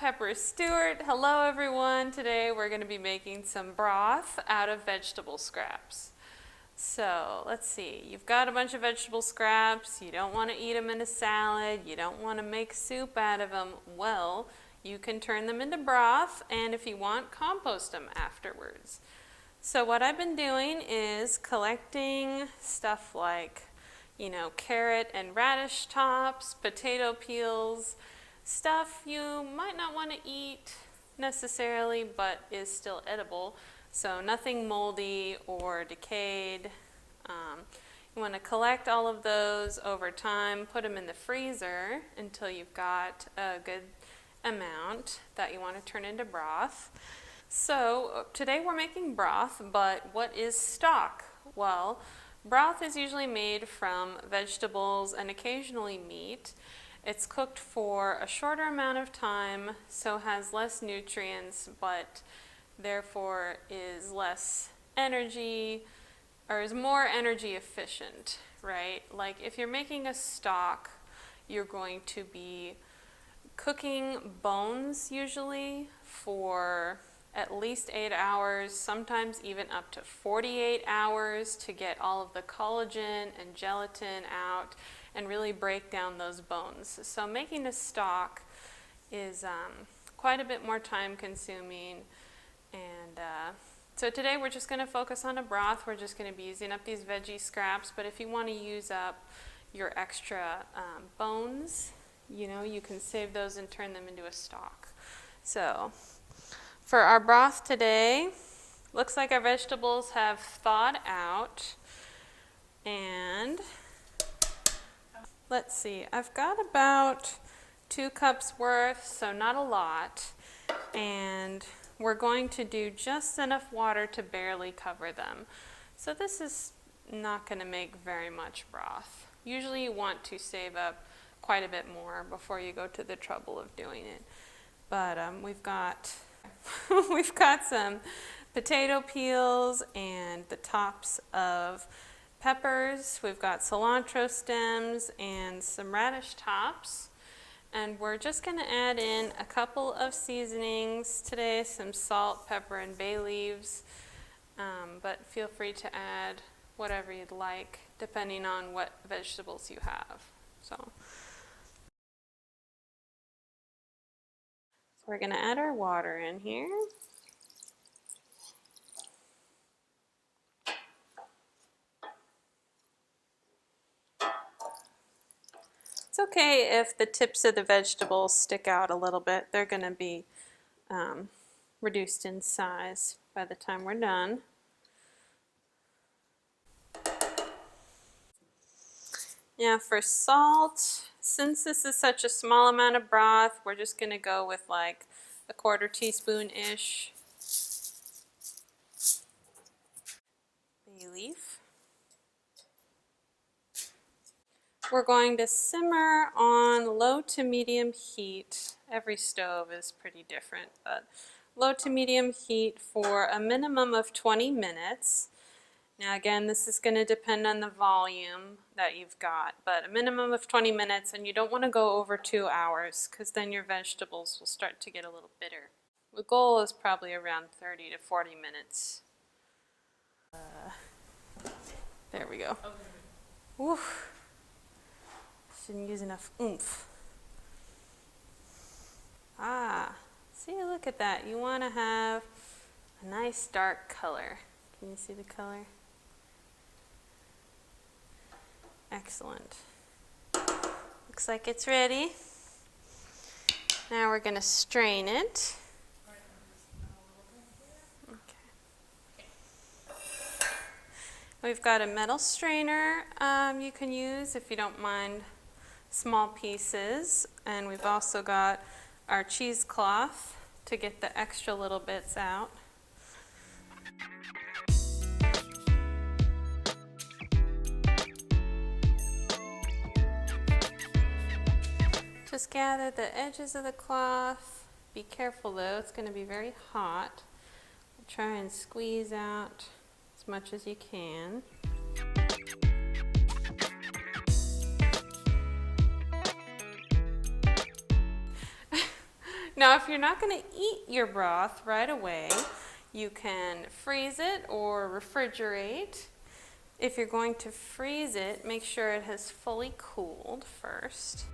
Pepper Stewart. Hello everyone. Today we're going to be making some broth out of vegetable scraps. So let's see, you've got a bunch of vegetable scraps, you don't want to eat them in a salad, you don't want to make soup out of them. Well, you can turn them into broth, and if you want, compost them afterwards. So what I've been doing is collecting stuff like, carrot and radish tops, potato peels, stuff you might not want to eat necessarily, but is still edible. So nothing moldy or decayed. You want to collect all of those over time, put them in the freezer until you've got a good amount that you want to turn into broth. So today we're making broth, but what is stock? Well, broth is usually made from vegetables and occasionally meat. It's cooked for a shorter amount of time, so has less nutrients, but therefore is less energy, or is more energy efficient, right? Like if you're making a stock, you're going to be cooking bones usually for at least 8 hours, sometimes even up to 48 hours to get all of the collagen and gelatin out and really break down those bones. So making a stock is quite a bit more time consuming. And so today we're just going to focus on a broth. We're just going to be using up these veggie scraps, but if you want to use up your extra bones, you can save those and turn them into a stock. So for our broth today, looks like our vegetables have thawed out, and let's see, I've got about 2 cups worth, so not a lot, and we're going to do just enough water to barely cover them. So this is not going to make very much broth. Usually you want to save up quite a bit more before you go to the trouble of doing it. But we've got some potato peels and the tops of peppers. We've got cilantro stems and some radish tops. And we're just going to add in a couple of seasonings today, some salt, pepper, and bay leaves. But feel free to add whatever you'd like, depending on what vegetables you have. So we're going to add our water in here. It's okay if the tips of the vegetables stick out a little bit. They're going to be reduced in size by the time we're done. Now for salt, since this is such a small amount of broth, we're just going to go with like a 1/4 teaspoon-ish. Bay leaf. We're going to simmer on low to medium heat. Every stove is pretty different, but low to medium heat for a minimum of 20 minutes. Now again, this is going to depend on the volume that you've got, but a minimum of 20 minutes, and you don't want to go over 2 hours because then your vegetables will start to get a little bitter. The goal is probably around 30 to 40 minutes. There we go. Woo. Shouldn't use enough oomph. See, look at that. You want to have a nice dark color. Can you see the color? Excellent. Looks like it's ready. Now we're going to strain it. Okay. We've got a metal strainer you can use if you don't mind small pieces, and we've also got our cheesecloth to get the extra little bits out. Just gather the edges of the cloth. Be careful though, it's going to be very hot. Try and squeeze out as much as you can. Now, if you're not going to eat your broth right away, you can freeze it or refrigerate. If you're going to freeze it, make sure it has fully cooled first.